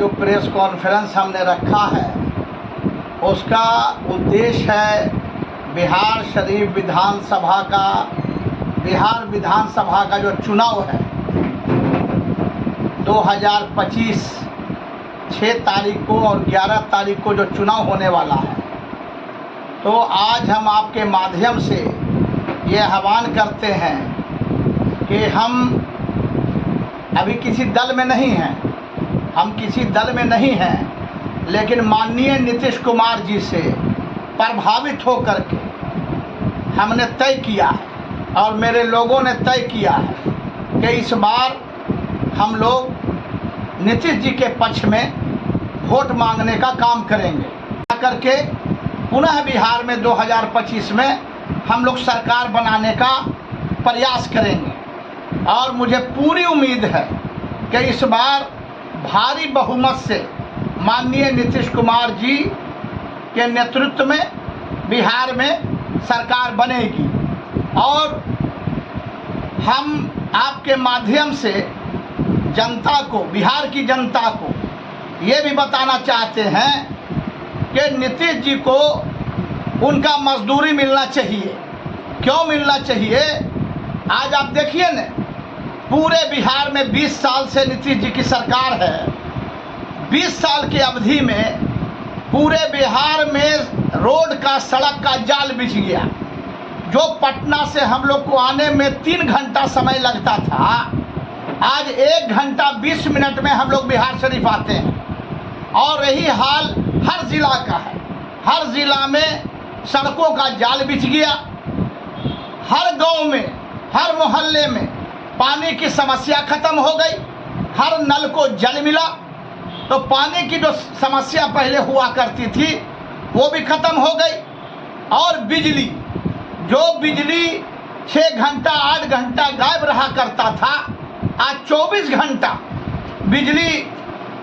जो press conference हमने रखा है उसका उद्देश्य है बिहार शरीफ विधानसभा का, बिहार विधानसभा का जो चुनाव है 2025 6 तारीख को और 11 तारीख को जो चुनाव होने वाला है, तो आज हम आपके माध्यम से ये आह्वान करते हैं कि हम अभी किसी दल में नहीं हैं, लेकिन माननीय नीतीश कुमार जी से प्रभावित होकर के हमने तय किया है और मेरे लोगों ने तय किया है कि इस बार हम लोग नीतीश जी के पक्ष में वोट मांगने का काम करेंगे करके पुनः बिहार में 2025 में हम लोग सरकार बनाने का प्रयास करेंगे। और मुझे पूरी उम्मीद है कि इस बार भारी बहुमत से माननीय नीतीश कुमार जी के नेतृत्व में बिहार में सरकार बनेगी। और हम आपके माध्यम से जनता को, बिहार की जनता को ये भी बताना चाहते हैं कि नीतीश जी को उनका मजदूरी मिलना चाहिए। क्यों मिलना चाहिए? आज आप देखिए न, पूरे बिहार में 20 साल से नीतीश जी की सरकार है। 20 साल की अवधि में पूरे बिहार में रोड का, सड़क का जाल बिछ गया। जो पटना से हम लोग को आने में 3 घंटा समय लगता था, आज 1 घंटा 20 मिनट में हम लोग बिहार शरीफ आते हैं। और यही हाल हर ज़िला का है। हर ज़िला में सड़कों का जाल बिछ गया। हर गांव में, हर मोहल्ले में पानी की समस्या खत्म हो गई। हर नल को जल मिला। तो पानी की जो समस्या पहले हुआ करती थी वो भी खत्म हो गई। और बिजली, जो बिजली 6 घंटा 8 घंटा गायब रहा करता था, आज 24 घंटा बिजली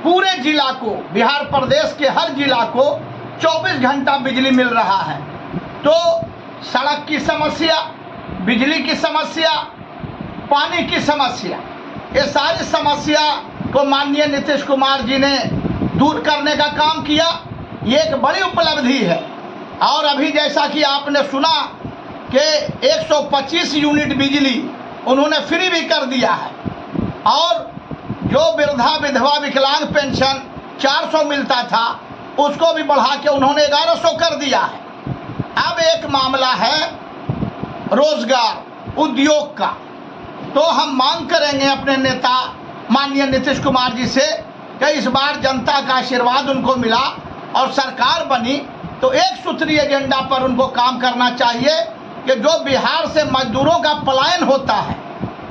पूरे जिला को, बिहार प्रदेश के हर जिला को 24 घंटा बिजली मिल रहा है। तो सड़क की समस्या, बिजली की समस्या, पानी की समस्या, ये सारी समस्या को माननीय नीतीश कुमार जी ने दूर करने का काम किया। ये एक बड़ी उपलब्धि है। और अभी जैसा कि आपने सुना कि 125 यूनिट बिजली उन्होंने फ्री भी कर दिया है। और जो वृद्धा विधवा विकलांग पेंशन 400 मिलता था उसको भी बढ़ा के उन्होंने 1100 कर दिया है। अब एक मामला है रोजगार, उद्योग का। तो हम मांग करेंगे अपने नेता माननीय नीतीश कुमार जी से कि इस बार जनता का आशीर्वाद उनको मिला और सरकार बनी तो एक सूत्री एजेंडा पर उनको काम करना चाहिए कि जो बिहार से मजदूरों का पलायन होता है,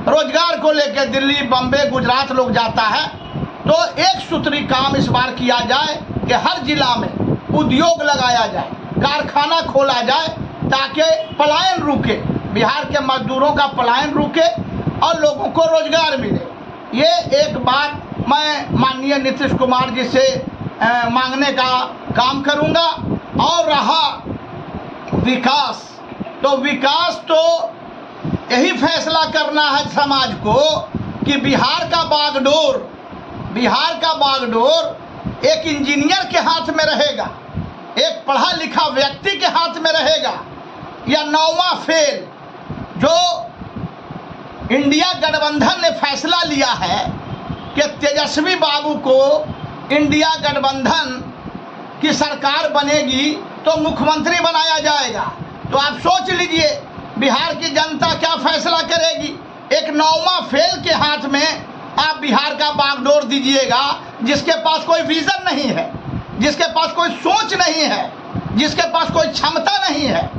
रोजगार को लेकर दिल्ली, बम्बे, गुजरात लोग जाता है, तो एक सूत्री काम इस बार किया जाए कि हर जिला में उद्योग लगाया जाए, कारखाना खोला जाए ताकि पलायन रुके, बिहार के मजदूरों का पलायन रुके और लोगों को रोजगार मिले। ये एक बात मैं माननीय नीतीश कुमार जी से मांगने का काम करूंगा। और रहा विकास, तो विकास तो यही फैसला करना है समाज को कि बिहार का बागडोर एक इंजीनियर के हाथ में रहेगा, एक पढ़ा लिखा व्यक्ति के हाथ में रहेगा, या 9वां फेल। जो इंडिया गठबंधन ने फैसला लिया है कि तेजस्वी बाबू को इंडिया गठबंधन की सरकार बनेगी तो मुख्यमंत्री बनाया जाएगा। तो आप सोच लीजिए बिहार की जनता क्या फैसला करेगी। एक 9वां फेल के हाथ में आप बिहार का बागडोर दीजिएगा, जिसके पास कोई विजन नहीं है, जिसके पास कोई सोच नहीं है, जिसके पास कोई क्षमता नहीं है।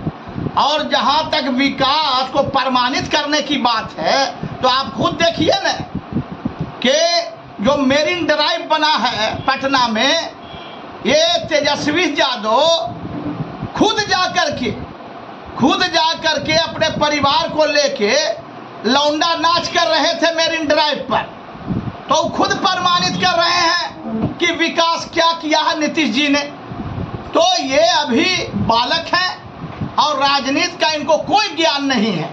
और जहां तक विकास को प्रमाणित करने की बात है तो आप खुद देखिए न कि जो मेरीन ड्राइव बना है पटना में, ये तेजस्वी यादव खुद जा करके अपने परिवार को लेके लौंडा नाच कर रहे थे मेरीन ड्राइव पर। तो खुद प्रमाणित कर रहे हैं कि विकास क्या किया है नीतीश जी ने। तो ये अभी बालक हैं और राजनीति का इनको कोई ज्ञान नहीं है।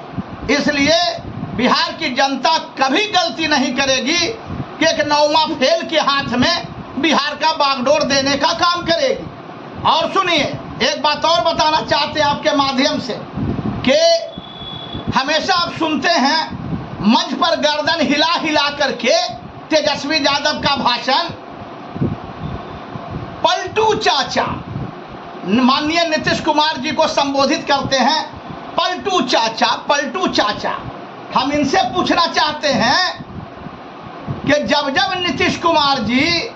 इसलिए बिहार की जनता कभी गलती नहीं करेगी कि एक 9वां फेल के हाथ में बिहार का बागडोर देने का काम करेगी। और सुनिए, एक बात और बताना चाहते हैं आपके माध्यम से कि हमेशा आप सुनते हैं मंच पर गर्दन हिला हिला करके तेजस्वी यादव का भाषण, पलटू चाचा माननीय नीतीश कुमार जी को संबोधित करते हैं, पलटू चाचा, पलटू चाचा। हम इनसे पूछना चाहते हैं कि जब जब नीतीश कुमार जी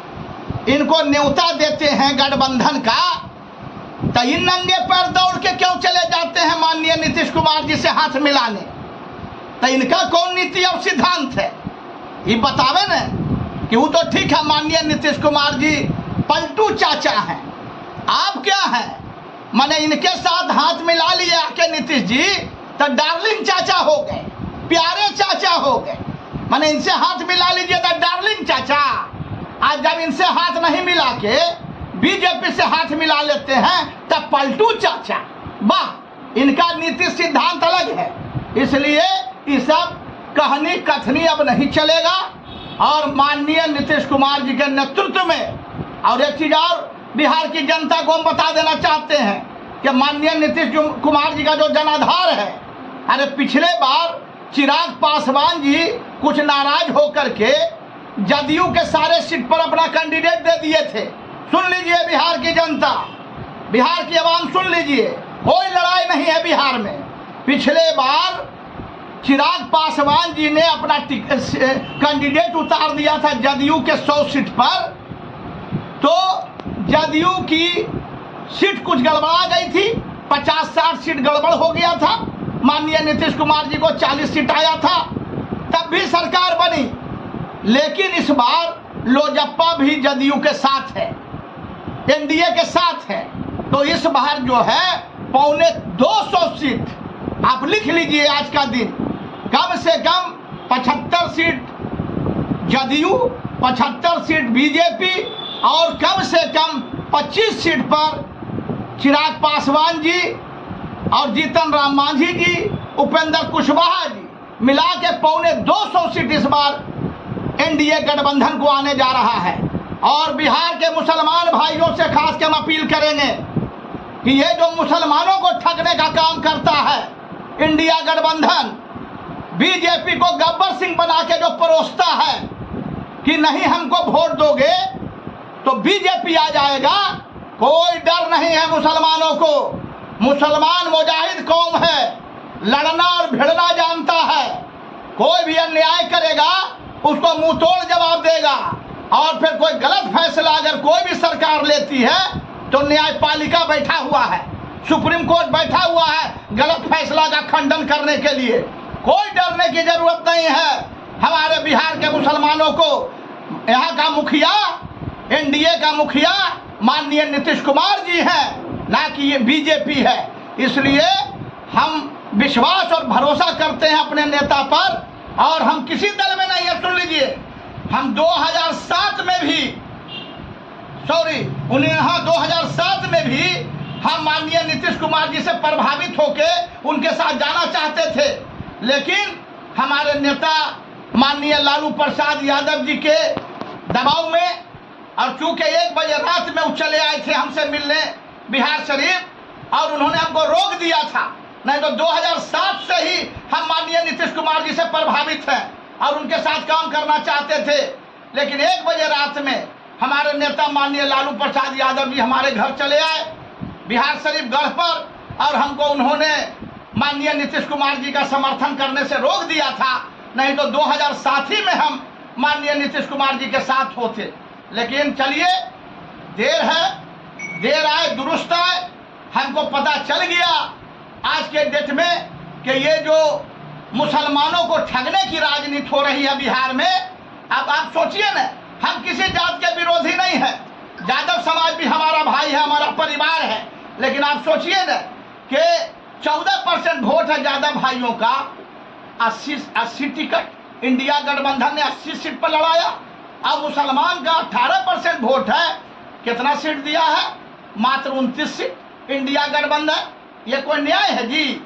इनको न्योता देते हैं गठबंधन का, तो इन नंगे पैर दौड़ के क्यों चले जाते हैं माननीय नीतीश कुमार जी से हाथ मिलाने? तो इनका कौन नीति और सिद्धांत है, ये बतावे न। कि वो तो ठीक है, माननीय नीतीश कुमार जी पलटू चाचा हैं, आप क्या हैं? माने इनके साथ हाथ मिला लिया आके नीतीश जी तो डार्लिंग चाचा हो गए, प्यारे चाचा हो गए। माने इनसे हाथ मिला लीजिए तो डार्लिंग चाचा, आज जब इनसे हाथ नहीं मिला के बीजेपी से हाथ मिला लेते हैं तब पलटू चाचा। वाह, इनका नीति सिद्धांत अलग है। इसलिए ये सब कहानी कथनी अब नहीं चलेगा और माननीय नीतीश कुमार जी के नेतृत्व में। और एक चीज और बिहार की जनता को हम बता देना चाहते हैं कि माननीय नीतीश कुमार जी का जो जनाधार है, अरे पिछले बार चिराग पासवान जी कुछ नाराज होकर के जदयू के सारे सीट पर अपना कैंडिडेट दे दिए थे। सुन लीजिए बिहार की जनता, बिहार की आवाम सुन लीजिए, कोई लड़ाई नहीं है बिहार में। पिछले बार चिराग पासवान जी ने अपना कैंडिडेट उतार दिया था जदयू के 100 सीट पर, तो जदयू की सीट कुछ गड़बड़ा गई थी, 50-60 सीट गड़बड़ हो गया था। माननीय नीतीश कुमार जी को 40 सीट आया था, तब भी सरकार बनी। लेकिन इस बार लोजप्पा भी जदयू के साथ है, एनडीए के साथ है। तो इस बार जो है 250 सीट, आप लिख लीजिए आज का दिन, कम से कम 75 सीट जदयू, 75 सीट बीजेपी और कम से कम 25 सीट पर चिराग पासवान जी और जीतन राम मांझी जी, उपेंद्र कुशवाहा जी, मिला के 250 सीट इस बार एनडीए गठबंधन को आने जा रहा है। और बिहार के मुसलमान भाइयों से खास के हम अपील करेंगे कि ये जो मुसलमानों को ठगने का काम करता है इंडिया गठबंधन, बीजेपी को गब्बर सिंह बना के जो परोसता है कि नहीं हमको वोट दोगे तो बीजेपी आ जाएगा, कोई डर नहीं है मुसलमानों को। मुसलमान मुजाहिद कौम है, लड़ना और भिड़ना जानता है। कोई भी अन्याय करेगा उसको मुंह तोड़ जवाब देगा। और फिर कोई गलत फैसला अगर कोई भी सरकार लेती है तो न्यायपालिका बैठा हुआ है, सुप्रीम कोर्ट बैठा हुआ है गलत फैसला का खंडन करने के लिए। कोई डरने की जरूरत नहीं है। हमारे बिहार के मुसलमानों को यहाँ का मुखिया, एनडीए का मुखिया माननीय नीतीश कुमार जी हैं, ना कि ये बीजेपी है। इसलिए हम विश्वास और भरोसा करते हैं अपने नेता पर, और हम किसी दल में नहीं है। सुन लीजिए, हम 2007 में भी 2007 में भी हम माननीय नीतीश कुमार जी से प्रभावित होके उनके साथ जाना चाहते थे, लेकिन हमारे नेता माननीय लालू प्रसाद यादव जी के दबाव में, और चूंकि 1 बजे रात में वो चले आए थे हमसे मिलने बिहार शरीफ, और उन्होंने हमको रोक दिया था। नहीं तो 2007 से ही हम माननीय नीतीश कुमार जी से प्रभावित हैं और उनके साथ काम करना चाहते थे। लेकिन 1 बजे रात में हमारे नेता माननीय लालू प्रसाद यादव जी हमारे घर चले आए बिहार शरीफ गढ़ पर, और हमको उन्होंने माननीय नीतीश कुमार जी का समर्थन करने से रोक दिया था। नहीं तो 2007 ही में हम माननीय नीतीश कुमार जी के साथ होते। लेकिन चलिए, देर है, देर आए दुरुस्त आए। हमको पता चल गया आज के डेट में कि ये जो मुसलमानों को ठगने की राजनीति हो रही है बिहार में। अब आप सोचिए ना, हम किसी जात के विरोधी नहीं है, यादव समाज भी हमारा भाई है, हमारा परिवार है। लेकिन आप सोचिए ना कि 14% वोट है यादव भाइयों का, 80 टिकट इंडिया गठबंधन ने 80 सीट पर लड़ाया। अब मुसलमान का 18% वोट है, कितना सीट दिया है? मात्र 29 सीट इंडिया गठबंधन। ये कोई न्याय है जी?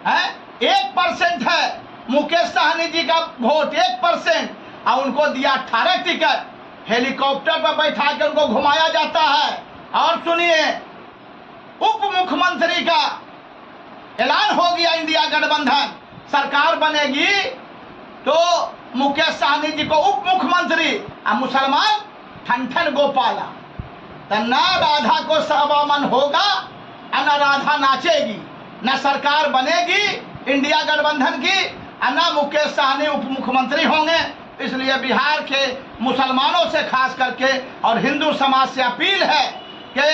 है 1% है मुकेश सहनी जी का वोट, 1%, और उनको दिया 18 टिकट। हेलीकॉप्टर पर बैठा के उनको घुमाया जाता है। और सुनिए, उप मुख्यमंत्री का ऐलान हो गया, इंडिया गठबंधन सरकार बनेगी तो मुकेश सहनी जी को उप मुख्यमंत्री, और मुसलमान ठन गोपाला, तो न राधा को सवामन होगा और न राधा नाचेगी, न सरकार बनेगी इंडिया गठबंधन की और न मुकेश सहनी उप मुख्यमंत्री होंगे। इसलिए बिहार के मुसलमानों से खास करके और हिंदू समाज से अपील है कि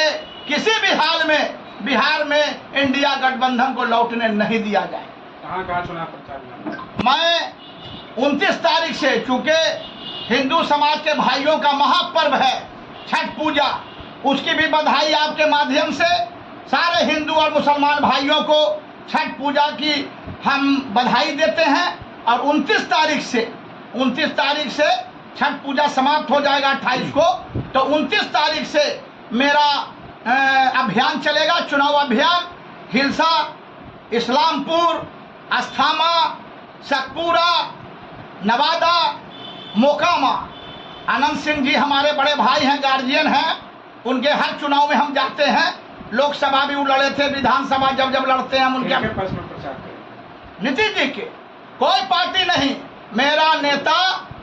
किसी भी हाल में बिहार में इंडिया गठबंधन को लौटने नहीं दिया जाए। कहाँ चुनाव प्रचार? मैं 29 तारीख से, चूंकि हिंदू समाज के भाइयों का महापर्व है छठ पूजा, उसकी भी बधाई आपके माध्यम से सारे हिंदू और मुसलमान भाइयों को छठ पूजा की हम बधाई देते हैं। और 29 तारीख से छठ पूजा समाप्त हो जाएगा 28 को, तो 29 तारीख से मेरा अभियान चलेगा, चुनाव अभियान। हिलसा, इस्लामपुर, अस्थामा, सकपुरा, नवादा, मोकामा। आनंद सिंह जी हमारे बड़े भाई हैं, गार्जियन हैं, उनके हर चुनाव में हम जाते हैं। लोकसभा भी वो लड़े थे, विधानसभा जब लड़ते हैं हम उनके पक्ष में प्रचार करें। नीतीश जी के कोई पार्टी नहीं, मेरा नेता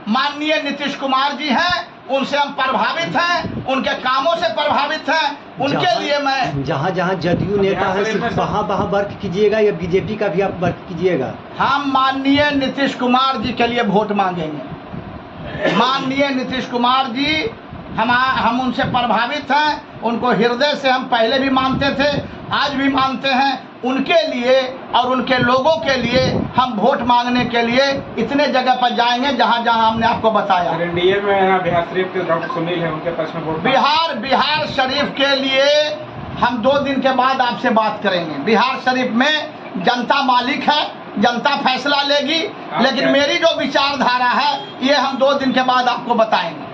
माननीय नीतीश कुमार जी हैं, उनसे हम प्रभावित हैं, उनके कामों से प्रभावित हैं, उनके लिए मैं जहाँ जहाँ जदयू नेता है सिर्फ वहाँ वर्क कीजिएगा या बीजेपी का भी आप वर्क कीजिएगा? हम माननीय नीतीश कुमार जी के लिए वोट मांगेंगे। माननीय नीतीश कुमार जी हम उनसे प्रभावित हैं, उनको हृदय से हम पहले भी मानते थे, आज भी मानते हैं। उनके लिए और उनके लोगों के लिए हम वोट मांगने के लिए इतने जगह पर जाएंगे जहां जहां हमने आपको बताया। एनडीए में बिहार शरीफ के डॉक्टर सुनील है, उनके पक्ष में वोट। बिहार शरीफ के लिए हम 2 दिन के बाद आपसे बात करेंगे। बिहार शरीफ में जनता मालिक है, जनता फैसला लेगी, लेकिन मेरी जो विचारधारा है ये हम 2 दिन के बाद आपको बताएंगे।